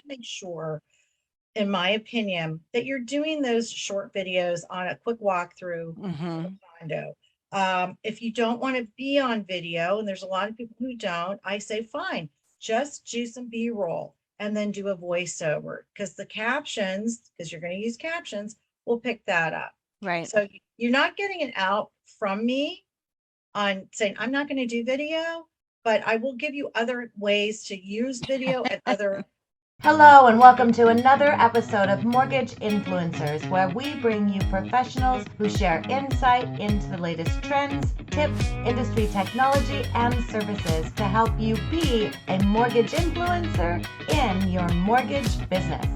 make sure, in my opinion, that you're doing those short videos on a quick walkthrough of Mm-hmm. a condo. If you don't want to be on video, and there's a lot of people who don't, I say fine, just do some B-roll and then do a voiceover, because the captions, because you're going to use captions, will pick that up. Right. So you're not getting it out from me on saying I'm not going to do video, but I will give you other ways to use video and other. Hello, and welcome to another episode of Mortgage Influencers, where we bring you professionals who share insight into the latest trends, tips, industry technology, and services to help you be a mortgage influencer in your mortgage business.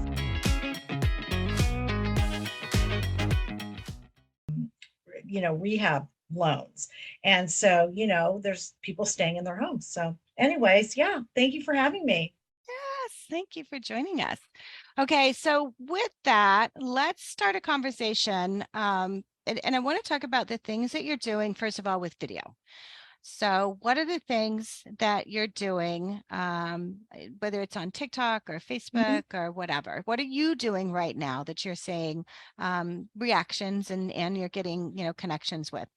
Rehab loans. And so, there's people staying in their homes. So, anyways, yeah, thank you for having me. Yes, thank you for joining us. Okay, so with that, let's start a conversation. And I want to talk about the things that you're doing, first of all, with video. So, what are the things that you're doing, whether it's on TikTok or Mhm. Facebook or whatever? What are you doing right now that you're seeing reactions and you're getting, connections with?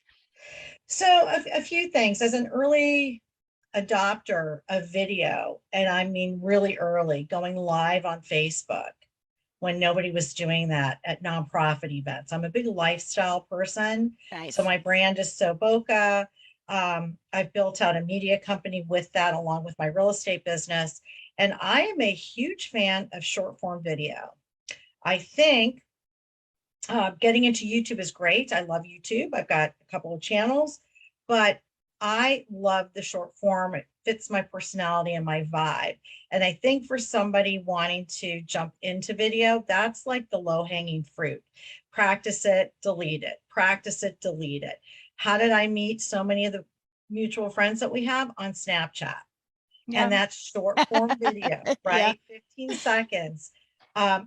So, a few things. As an early adopter of video, and I mean really early, going live on Facebook when nobody was doing that at nonprofit events. I'm a big lifestyle person. So Nice. my brand is So Boca. I've built out a media company with that, along with my real estate business. And I am a huge fan of short form video. I think getting into YouTube is great. I love YouTube. I've got a couple of channels, but I love the short form. It fits my personality and my vibe. And I think for somebody wanting to jump into video, that's like the low hanging fruit. Practice it, delete it, practice it, delete it. How did I meet so many of the mutual friends that we have on Snapchat? Yeah. And that's short form video, Yeah. right? 15 seconds.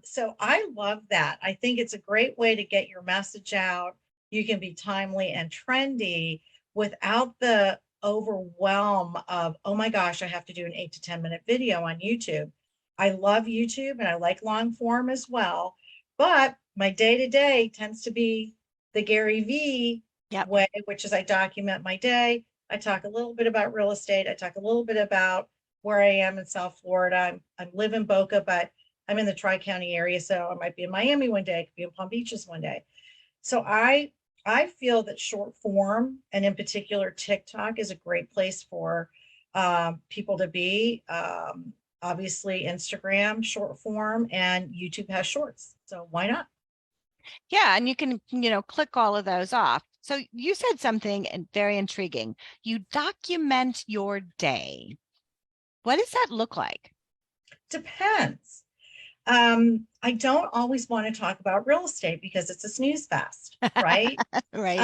So I love that. I think it's a great way to get your message out. You can be timely and trendy without the overwhelm of, oh my gosh, I have to do an 8 to 10 minute video on YouTube. I love YouTube and I like long form as well. But my day to day tends to be the Gary V Yep. way, which is I document my day. I talk a little bit about real estate. I talk a little bit about where I am in South Florida. I live in Boca, but I'm in the Tri-County area, so I might be in Miami one day, I could be in Palm Beaches one day. So I feel that short form, and in particular TikTok, is a great place for people to be. Obviously, Instagram short form, and YouTube has shorts, so why not? Yeah, and you can, click all of those off. So you said something very intriguing. You document your day. What does that look like? Depends. I don't always want to talk about real estate because it's a snooze fest, right? Right.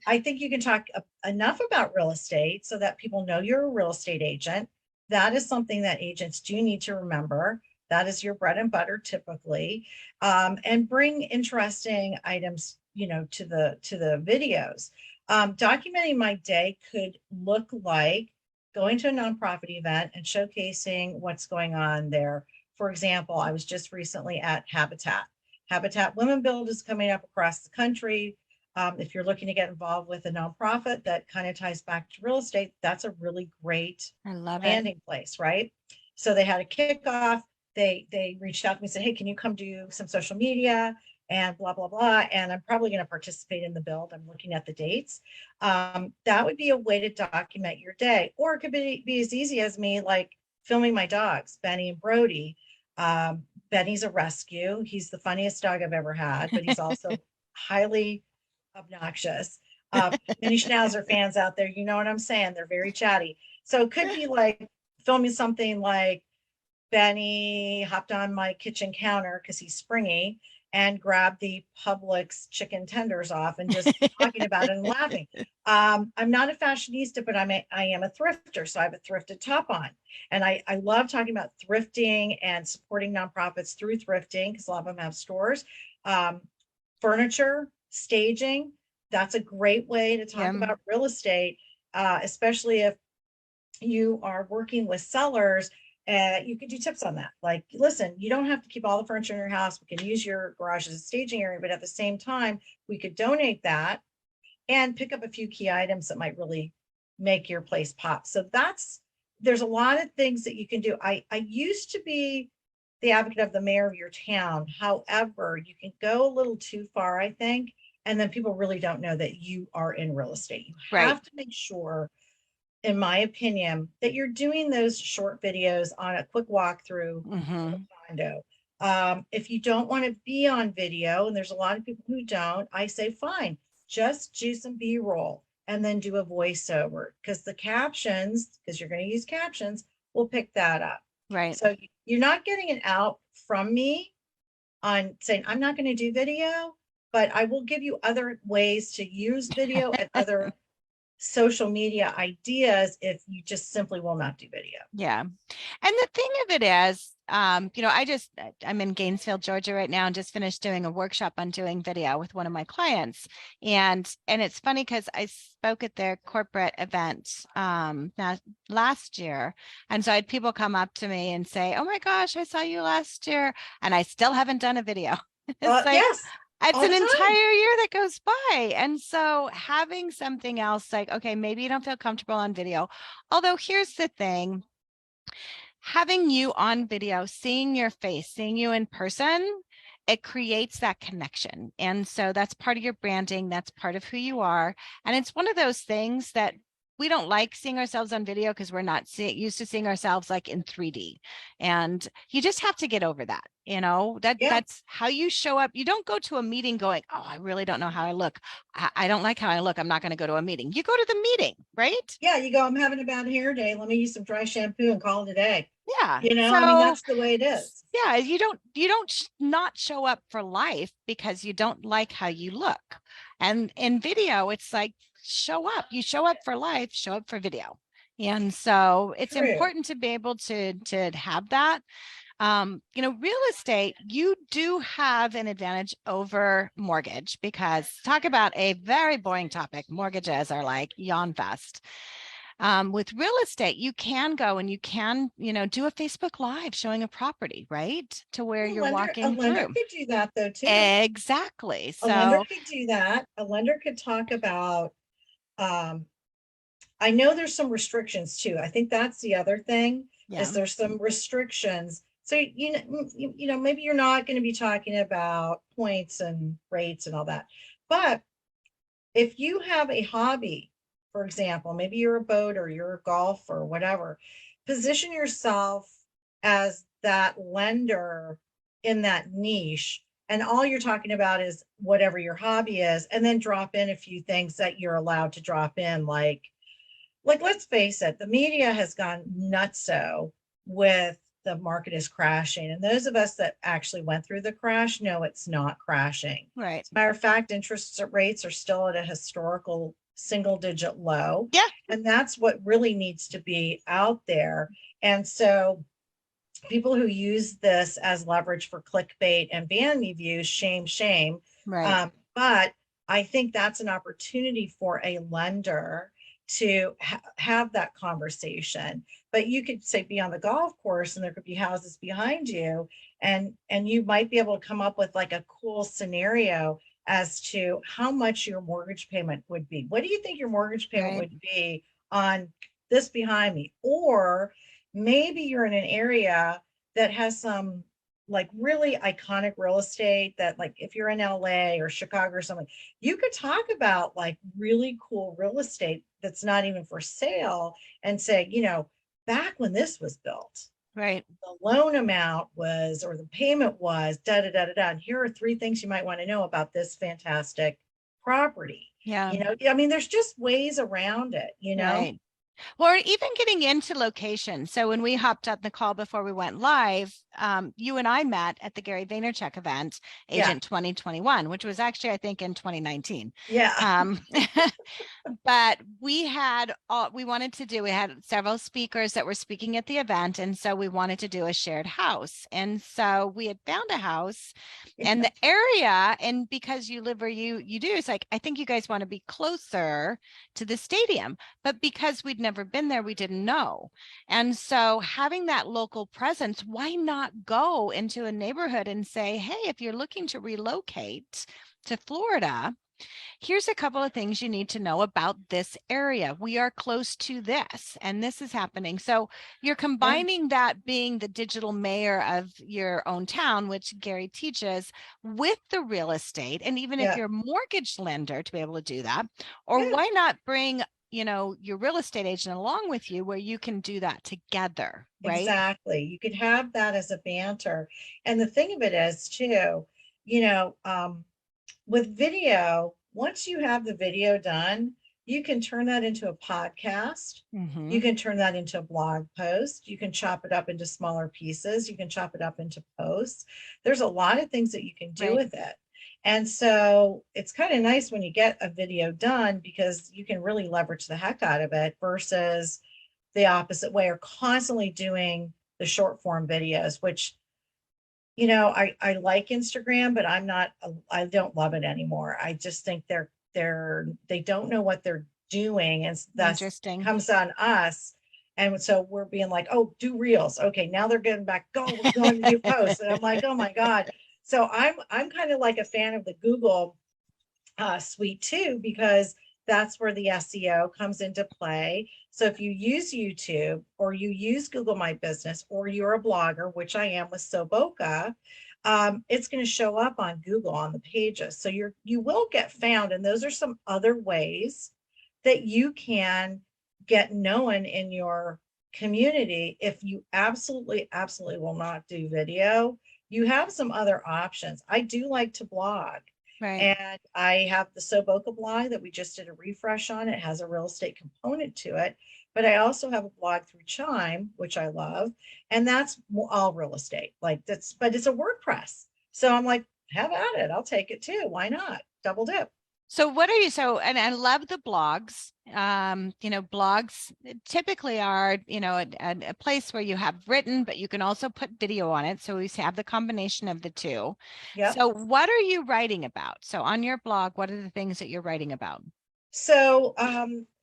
I think you can talk enough about real estate so that people know you're a real estate agent. That is something that agents do need to remember. That is your bread and butter typically, and bring interesting items, to the videos. Documenting my day could look like going to a nonprofit event and showcasing what's going on there. For example, I was just recently at Habitat. Habitat Women Build is coming up across the country. If you're looking to get involved with a nonprofit that kind of ties back to real estate, that's a really great I love it. landing place, right? So they had a kickoff. They reached out to me and said, "Hey, can you come do some social media and blah blah blah?" And I'm probably going to participate in the build. I'm looking at the dates. That would be a way to document your day, or it could be as easy as me like filming my dogs, Benny and Brody. Benny's a rescue. He's the funniest dog I've ever had, but he's also highly obnoxious. Mini Schnauzer fans out there, you know what I'm saying? They're very chatty. So it could be like filming something like Benny hopped on my kitchen counter because he's springy and grabbed the Publix chicken tenders off and just talking about it and laughing. I'm not a fashionista, but I am a thrifter, so I have a thrifted top on, and I love talking about thrifting and supporting nonprofits through thrifting because a lot of them have stores. Um, Furniture, staging, that's a great way to talk Yeah. about real estate, especially if you are working with sellers. You could do tips on that. Like, listen, you don't have to keep all the furniture in your house. We can use your garage as a staging area, but at the same time, we could donate that and pick up a few key items that might really make your place pop. So there's a lot of things that you can do. I used to be the advocate of the mayor of your town. However, you can go a little too far, I think, and then people really don't know that you are in real estate. You Right. have to make sure, in my opinion, that you're doing those short videos on a quick walkthrough of Hmm. a condo. If you don't want to be on video, and there's a lot of people who don't, I say fine, just do some B-roll and then do a voiceover, because the captions, because you're going to use captions, will pick that up. Right. So you're not getting it out from me on saying I'm not going to do video, but I will give you other ways to use video and other social media ideas if you just simply will not do video. Yeah. And the thing of it is, I'm in Gainesville, Georgia right now, and just finished doing a workshop on doing video with one of my clients. And it's funny because I spoke at their corporate event last year. And so I had people come up to me and say, "Oh my gosh, I saw you last year." And I still haven't done a video. It's like, Yes, it's all an the entire time. year that goes by. And so having something else like, okay, maybe you don't feel comfortable on video. Although here's the thing, having you on video, seeing your face, seeing you in person, it creates that connection. And so that's part of your branding. That's part of who you are. And it's one of those things that we don't like seeing ourselves on video because we're not used to seeing ourselves like in 3D. And you just have to get over that. Yeah, That's how you show up. You don't go to a meeting going, "Oh, I really don't know how I look. I don't like how I look. I'm not going to go to a meeting." You go to the meeting, right? yeah. You go, I'm having a bad hair day. Let me use some dry shampoo and call it a day. Yeah. I mean, So that's the way it is. yeah, you don't not show up for life because you don't like how you look. And in video, it's like show up. You show up for life, show up for video. And so it's True. important to be able to have that. Real estate, you do have an advantage over mortgage because talk about a very boring topic. Mortgages are like yawn fest. With real estate, you can go and you can, do a Facebook Live showing a property, right? To where A you're lender, a walking lender through. could do that though too. Exactly. A lender So, could do that. A lender could talk about, um, I know there's some restrictions too. I think that's the other thing, yeah, is there's some restrictions. So, maybe you're not going to be talking about points and rates and all that. But if you have a hobby, for example, maybe you're a boater, you're a golfer, or whatever, position yourself as that lender in that niche. And all you're talking about is whatever your hobby is, and then drop in a few things that you're allowed to drop in, like let's face it, the media has gone nutso with the market is crashing. And those of us that actually went through the crash know it's not crashing. right. As a matter of fact, interest rates are still at a historical single digit low. Yeah, And that's what really needs to be out there. And so people who use this as leverage for clickbait and vanity views, shame, shame. right. But I think that's an opportunity for a lender to have that conversation. But you could say be on the golf course and there could be houses behind you, and you might be able to come up with like a cool scenario as to how much your mortgage payment would be. What do you think your mortgage payment Right. would be on this behind me? Or maybe you're in an area that has some like really iconic real estate that, like if you're in LA or Chicago or something, you could talk about like really cool real estate that's not even for sale and say, back when this was built, Right. the loan amount was, or the payment was da da da da da. And here are three things you might want to know about this fantastic property. Yeah. I mean, there's just ways around it. Right. Or even getting into location. So when we hopped on the call before we went live, you and I met at the Gary Vaynerchuk event, Yeah. Agent 2021, which was actually, I think, in 2019. Yeah. But we had we had several speakers that were speaking at the event. And so we wanted to do a shared house. And so we had found a house and the area, and because you live where you do, it's like, I think you guys want to be closer to the stadium. But because we'd never never been there, we didn't know. And so having that local presence, why not go into a neighborhood and say, hey, if you're looking to relocate to Florida, here's a couple of things you need to know about this area. We are close to this, and this is happening. So you're Yeah, combining that being the digital mayor of your own town, which Gary teaches, with the real estate. And even if yeah, you're a mortgage lender to be able to do that, or yeah, why not bring, your real estate agent along with you where you can do that together, right? exactly. You could have that as a banter. And the thing of it is too, you know, with video, once you have the video done, you can turn that into a podcast. You Mm-hmm. can turn that into a blog post. You can chop it up into smaller pieces. You can chop it up into posts. There's a lot of things that you can do Right. with it. And so it's kind of nice when you get a video done because you can really leverage the heck out of it versus the opposite way or constantly doing the short form videos, which I like Instagram, but I don't love it anymore. I just think they don't know what they're doing, and that's Interesting. comes on us. And so we're being like, oh, do reels. Okay, now they're getting back, go, we're going to do posts. And I'm like, oh my God. So I'm kind of like a fan of the Google suite too, because that's where the SEO comes into play. So if you use YouTube or you use Google My Business or you're a blogger, which I am with Soboka, it's going to show up on Google on the pages. So you will get found. And those are some other ways that you can get known in your community. If you absolutely, absolutely will not do video, you have some other options. I do like to blog. Right. And I have the Soboka blog that we just did a refresh on. It has a real estate component to it. But I also have a blog through Chime, which I love. And that's all real estate. But it's a WordPress. So I'm like, have at it. I'll take it too. Why not? Double dip. So and I love the blogs. Blogs typically are, a place where you have written, but you can also put video on it. So we have the combination of the two. Yep. So what are you writing about? So on your blog, what are the things that you're writing about? So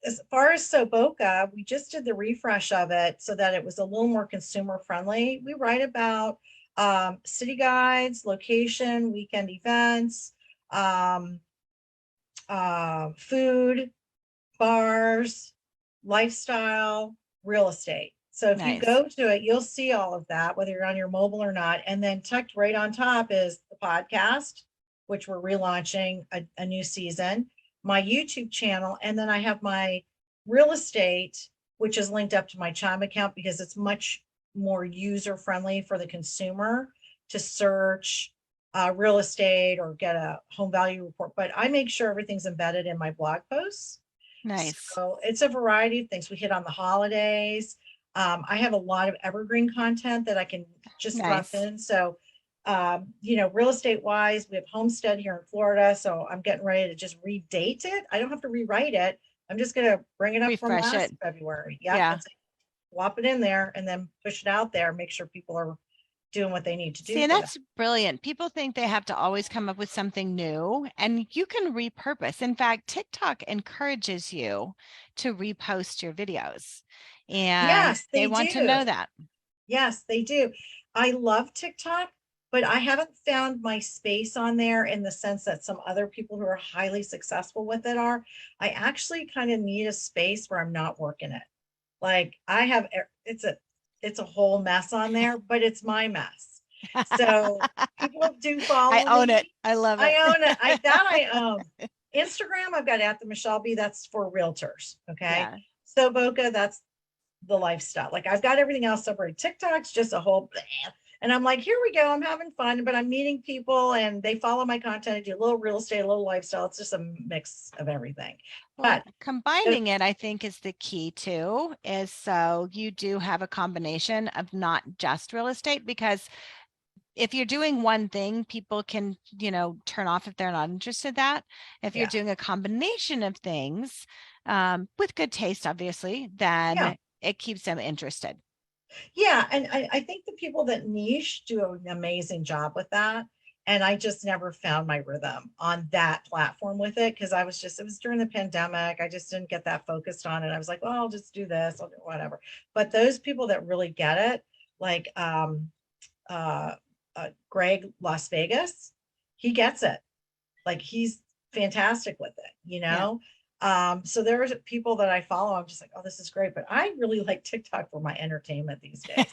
as far as Soboka, we just did the refresh of it so that it was a little more consumer friendly. We write about city guides, location, weekend events, um, food, bars, lifestyle, real estate. So if you Nice. go to it, you'll see all of that, whether you're on your mobile or not. And then tucked right on top is the podcast, which we're relaunching a new season, my YouTube channel, and then I have my real estate, which is linked up to my Chime account because it's much more user friendly for the consumer to search real estate or get a home value report. But I make sure everything's embedded in my blog posts. Nice. So it's a variety of things. We hit on the holidays. I have a lot of evergreen content that I can just drop Nice. in. So, real estate wise, we have homestead here in Florida. So I'm getting ready to just redate it. I don't have to rewrite it. I'm just going to bring it up from Refresh it. last February. Yep. Yeah. And say, flop it in there and then push it out there. Make sure people are doing what they need to See, do and for that. that's brilliant. People think they have to always come up with something new, and you can repurpose. In fact, TikTok encourages you to repost your videos, and Yes, they they want to do. know that. Yes, they do. I love TikTok, but I haven't found my space on there in the sense that some other people who are highly successful with it are. I actually kind of need a space where I'm not working it. Like I have, it's a whole mess on there, but it's my mess. So people do I follow own it. me. I love I it. own it. I own. Instagram, I've got at the Michelle B. That's for realtors. Okay. Yeah. So Boca, that's the lifestyle. Like I've got everything else separated. TikTok's just a whole bleh. And I'm like, here we go. I'm having fun, but I'm meeting people and they follow my content. I do a little real estate, a little lifestyle. It's just a mix of everything. Well, But combining it, I think, is the key too, is so you do have a combination of not just real estate, because if you're doing one thing, people can, turn off if they're not interested in that. If you're yeah, doing a combination of things, with good taste, obviously, yeah, then it keeps them interested. yeah. And I think the people that niche do an amazing job with that. And I just never found my rhythm on that platform with it because it was during the pandemic. I just didn't get that focused on it. I was like, well, I'll just do this, I'll do whatever. But those people that really get it, like uh, Greg Las Vegas, he gets it. Like he's fantastic with it, you Yeah. know? So there's people that I follow. I'm just like, oh, this is great. But I really like TikTok for my entertainment these days.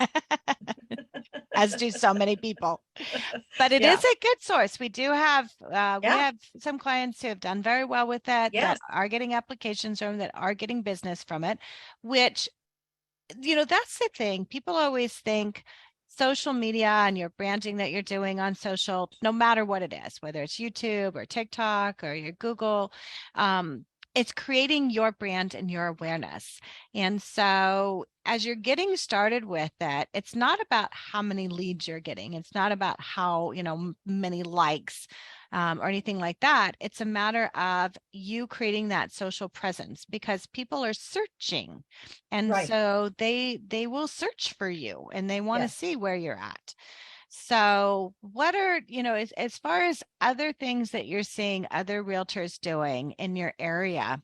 As do so many people. But it Yeah. is a good source. We do have we Yeah. have some clients who have done very well with that, that Yes. are getting applications from, that are getting business from it, which, that's the thing. People always think social media and your branding that you're doing on social, no matter what it is, whether it's YouTube or TikTok or your Google, um, it's creating your brand and your awareness. And so as you're getting started with that, it's not about how many leads you're getting. It's not about how, many likes or anything like that. It's a matter of you creating that social presence, because people are searching, and Right. so they will search for you and they want to Yes. see where you're at. So what are, as far as other things that you're seeing other realtors doing in your area,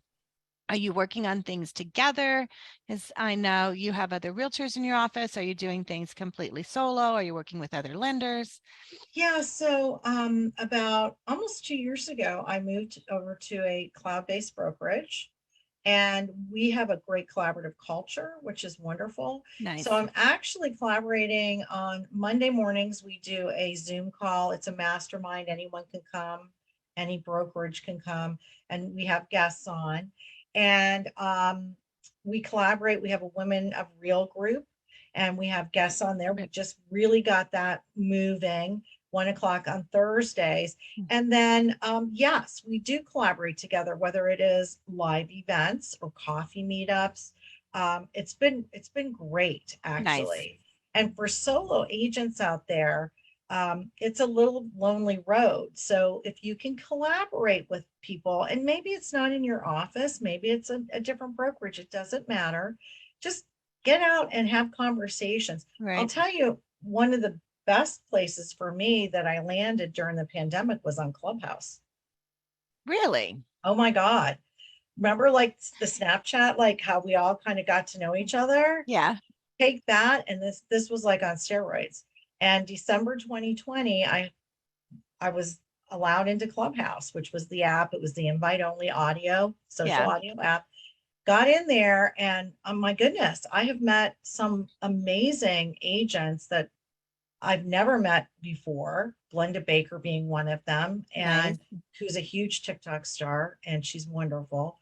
are you working on things together? Because I know you have other realtors in your office. Are you doing things completely solo? Are you working with other lenders? Yeah. So about almost 2 years ago, I moved over to a cloud-based brokerage. And we have a great collaborative culture, which is wonderful. So Nice. I'm actually collaborating on Monday mornings. We do a Zoom call. It's a mastermind. Anyone can come, any brokerage can come, and we have guests on. And we collaborate. We have a Women of Real group, and we have guests on there. We just really got that moving. 1 o'clock on Thursdays. And then, yes, we do collaborate together, whether it is live events or coffee meetups. It's been great, Nice. actually. And for solo agents out there, it's a little lonely road. So if you can collaborate with people, and maybe it's not in your office, maybe it's a different brokerage, it doesn't matter. Just get out and have conversations. I'll Right. tell you, one of the best places for me that I landed during the pandemic was on Clubhouse. Really? Oh my God. Remember like the Snapchat, like how we all kind of got to know each other? Yeah. Take that. And this was like on steroids. And December 2020, I was allowed into Clubhouse, which was the app. It was the invite only audio, social Yeah. audio app. Got in there and oh my goodness, I have met some amazing agents that I've never met before, Glenda Baker being one of them, Nice. and who's a huge TikTok star, and she's wonderful.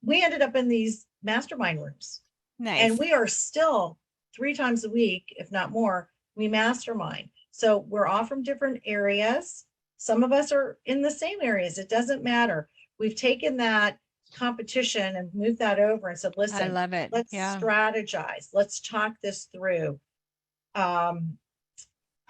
We ended up in these mastermind rooms, and Nice. we are still 3 times a week, if not more, we mastermind. So we're all from different areas. Some of us are in the same areas. It doesn't matter. We've taken that competition and moved that over and said, I listen, love it. let's Yeah. strategize. Let's talk this through. Um,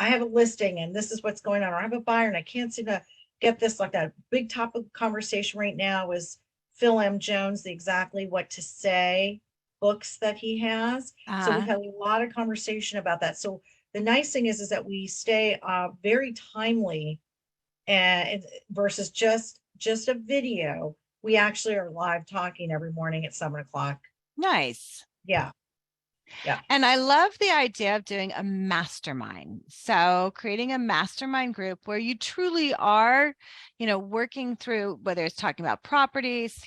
I have a listing and this is what's going on. Or I have a buyer and I can't seem to get this like that. Big topic of conversation right now is Phil M. Jones, the exactly what to say books that he has. So we've Uh, had a lot of conversation about that. So the nice thing is that we stay very timely and versus just a video. We actually are live talking every morning at 7 o'clock. nice. Yeah. Yeah. And I love the idea of doing a mastermind. So creating a mastermind group where you truly are, working through, whether it's talking about properties,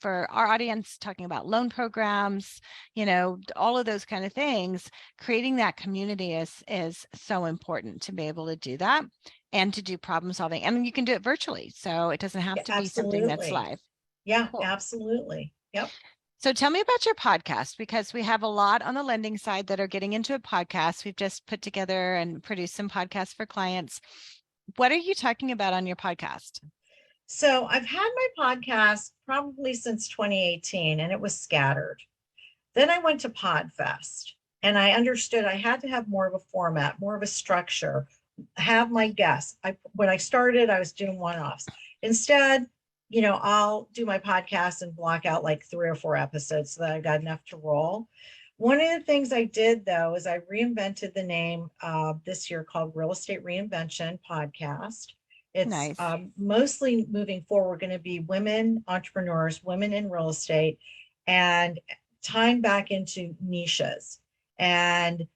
for our audience, talking about loan programs, all of those kind of things. Creating that community is so important to be able to do that and to do problem solving. And you can do it virtually. So it doesn't have Yeah, to be something that's absolutely. live. Yeah, Cool. absolutely. Yep. So tell me about your podcast, because we have a lot on the lending side that are getting into a podcast. We've just put together and produced some podcasts for clients. What are you talking about on your podcast? So I've had my podcast probably since 2018 and it was scattered. Then I went to Podfest and I understood I had to have more of a format, more of a structure, have my guests. When I started, I was doing one-offs. Instead, I'll do my podcast and block out like 3 or 4 episodes so that I got enough to roll. One of the things I did though is I reinvented the name this year called Real Estate Reinvention Podcast. It's Nice. mostly moving forward going to be women entrepreneurs, women in real estate, and tying back into niches and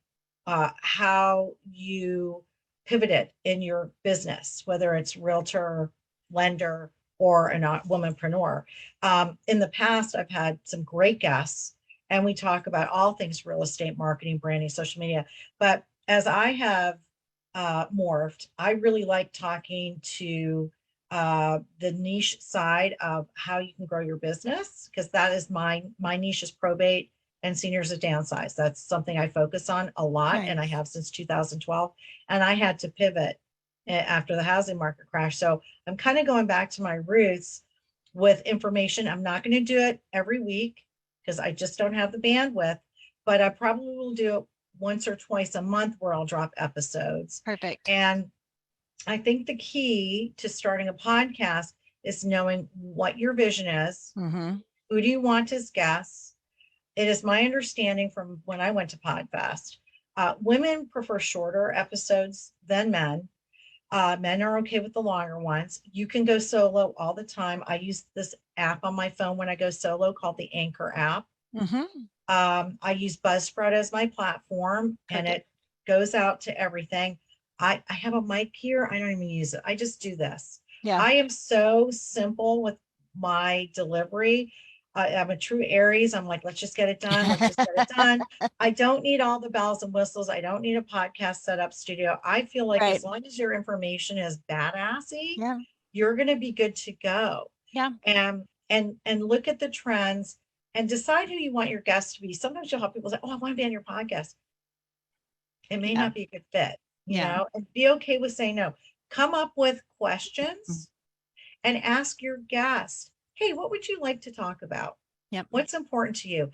how you pivoted in your business, whether it's realtor, lender, or a womanpreneur. In the past, I've had some great guests, and we talk about all things real estate, marketing, branding, social media. But as I have morphed, I really like talking to the niche side of how you can grow your business, because that is my niche is probate and seniors that downsize. That's something I focus on a lot, and I Nice. have since 2012. And I had to pivot after the housing market crash. So I'm kind of going back to my roots with information. I'm not going to do it every week because I just don't have the bandwidth, but I probably will do it once or twice a month where I'll drop episodes. Perfect. And I think the key to starting a podcast is knowing what your vision is. Mm-hmm. Who do you want as guests? It is my understanding from when I went to Podfest, women prefer shorter episodes than men. Men are okay with the longer ones. You can go solo all the time. I use this app on my phone when I go solo called the Anchor app. Mm-hmm. I use Buzzsprout as my platform, and Perfect. it goes out to everything. I have a mic here. I don't even use it. I just do this. Yeah. I am so simple with my delivery. I'm a true Aries. I'm like, let's just get it done. Let's just get it done. I don't need all the bells and whistles. I don't need a podcast setup studio. I feel like Right. as long as your information is badassy, Yeah. you're going to be good to go. Yeah. And look at the trends and decide who you want your guests to be. Sometimes you'll have people say, "Oh, I want to be on your podcast." It may Yeah. not be a good fit, Yeah. and be okay with saying no. Come up with Mm. questions and ask your guest, "Hey, what would you like to talk about? Yep. What's important to you?"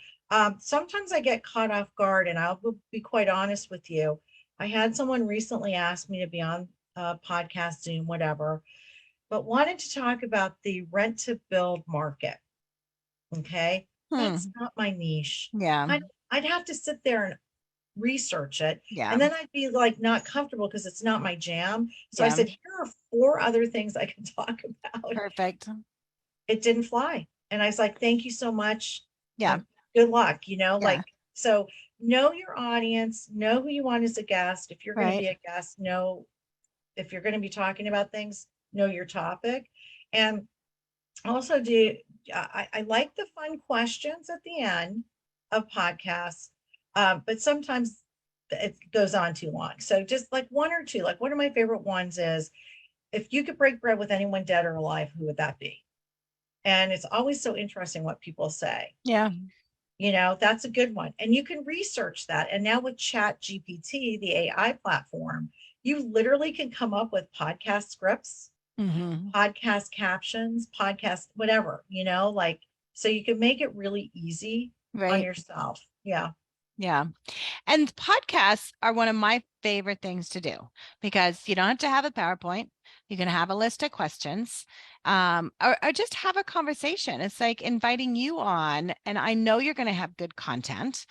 Sometimes I get caught off guard, and I'll be quite honest with you. I had someone recently ask me to be on a podcast, Zoom, whatever, but wanted to talk about the rent to build market. Okay. That's Hmm. not my niche. Yeah. I'd have to sit there and research it. Yeah. And then I'd be like not comfortable because it's not my jam. So I Yeah. said, here are four other things I can talk about. Perfect. It didn't fly. And I was like, thank you so much. Yeah. Good luck. Yeah. So know your audience, know who you want as a guest. If you're going to Right. be a guest, know if you're going to be talking about things, know your topic. And also I like the fun questions at the end of podcasts, but sometimes it goes on too long. So just like one or two, like one of my favorite ones is, if you could break bread with anyone dead or alive, who would that be? And it's always so interesting what people say. Yeah. That's a good one. And you can research that. And now with Chat GPT, the AI platform, you literally can come up with podcast scripts, Mm-hmm. podcast captions, podcast, whatever, so you can make it really easy on Right. yourself. Yeah. Yeah. And podcasts are one of my favorite things to do because you don't have to have a PowerPoint. You can have a list of questions, or just have a conversation. It's like inviting you on, and I know you're going to have good content,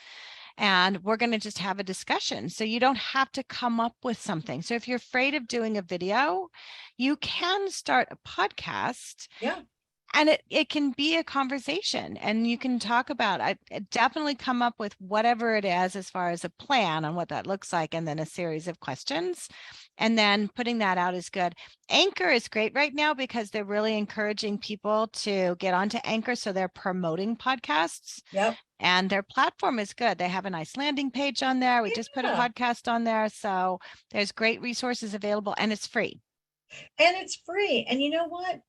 and we're going to just have a discussion. So you don't have to come up with something. So if you're afraid of doing a video, you can start a podcast. Yeah. And it can be a conversation, and you can talk about definitely come up with whatever it is as far as a plan on what that looks like, and then a series of questions, and then putting that out is good. Anchor is great right now because they're really encouraging people to get onto Anchor. So they're promoting podcasts. Yep. And their platform is good. They have a nice landing page on there. We just put a Yeah. podcast on there. So there's great resources available, and it's free. And it's free. And you know what?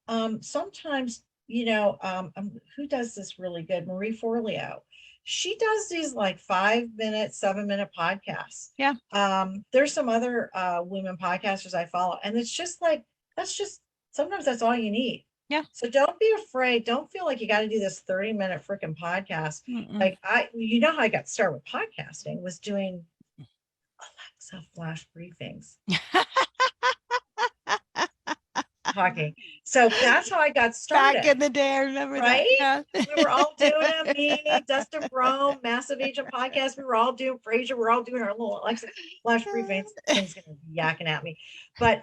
Sometimes, who does this really good? Marie Forleo. She does these like 5 minute, 7 minute podcasts. Yeah. There's some other women podcasters I follow, and it's just like, sometimes that's all you need. Yeah. So don't be afraid. Don't feel like you got to do this 30-minute freaking podcast. Mm-mm. Like how I got started with podcasting was doing Alexa flash briefings. talking. So that's how I got started. Back in the day, I remember Right? that. Yeah. We were all doing it. Me, Dustin Brome, Massive Agent Podcast. We were all doing Fraser. We're all doing our little Alexa Flash briefings. Thing's gonna be yakking at me. But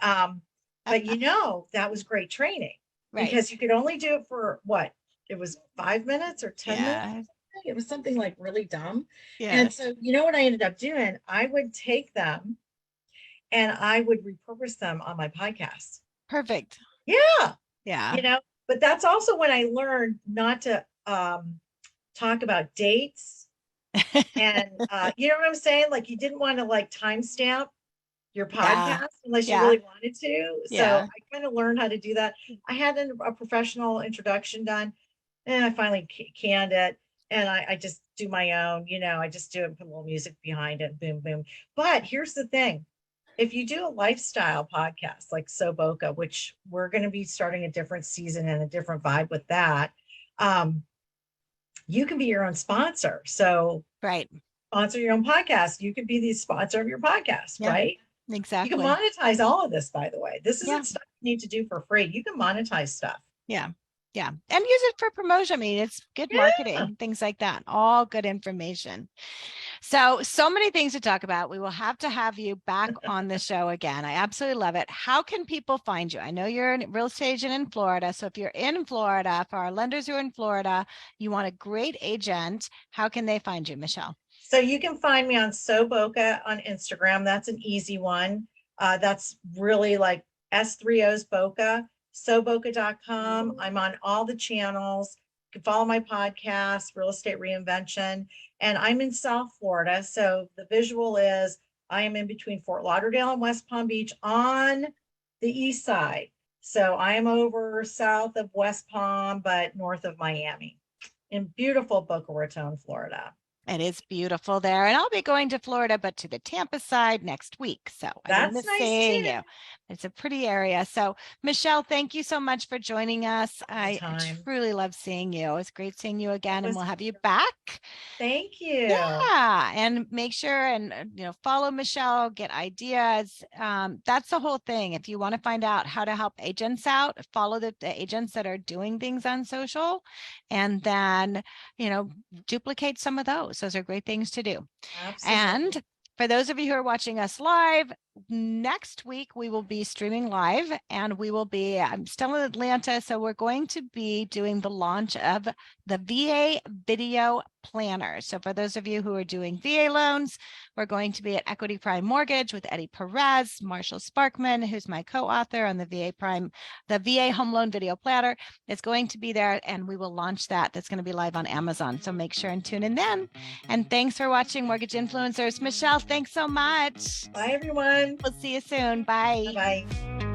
you know, that was great training Right. because you could only do it for what? It was 5 minutes or 10 minutes. Yeah. It was something like really dumb. Yeah. And so, you know what I ended up doing? I would take them and I would repurpose them on my podcast. Perfect. Yeah. Yeah. You know, but that's also when I learned not to talk about dates and you know what I'm saying? Like you didn't want to like timestamp your podcast unless you really wanted to. So I kind of learned how to do that. I had a professional introduction done and I finally canned it. And I just do my own, you know, I just do it, put a little music behind it, boom, boom. But here's the thing. If you do a lifestyle podcast like So Boca, which we're going to be starting a different season and a different vibe with that, you can be your own sponsor. So right. Sponsor your own podcast. You could be the sponsor of your podcast, right? Exactly. You can monetize all of this, by the way. This isn't stuff you need to do for free. You can monetize stuff. Yeah. Yeah. And use it for promotion. I mean, it's good marketing, things like that. All good information. So many things to talk about. We will have to have you back on the show again. I absolutely love it. How can people find you? I know you're a real estate agent in Florida. So if you're in Florida, for our lenders who are in Florida, you want a great agent, how can they find you, Michele? So you can find me on So Boca on Instagram. That's an easy one. That's really like S3O's Boca. SoBoca.com. I'm on all the channels. You can follow my podcast, Real Estate Reinvention. And I'm in South Florida. So the visual is I am in between Fort Lauderdale and West Palm Beach on the east side. So I am over south of West Palm, but north of Miami in beautiful Boca Raton, Florida. It is beautiful there. And I'll be going to Florida, but to the Tampa side next week. So I'm going to seeing you. It's a pretty area. So Michele, thank you so much for joining us. I truly love seeing you. It's great seeing you again, and we'll have you back. Thank you. Yeah. And make sure and, follow Michele, get ideas. That's the whole thing. If you want to find out how to help agents out, follow the agents that are doing things on social, and then, duplicate some of those. Those are great things to do. Absolutely. And for those of you who are watching us live, next week we will be streaming live, and I'm still in Atlanta, so we're going to be doing the launch of the VA video planner. So for those of you who are doing VA loans, we're going to be at Equity Prime Mortgage with Eddie Perez, Marshall Sparkman, who's my co-author on the VA home loan video planner. It's going to be there, and we will launch that. That's going to be live on Amazon. So make sure and tune in then. And thanks for watching Mortgage Influencers. Michele, thanks so much. Bye, everyone. We'll see you soon. Bye. Bye.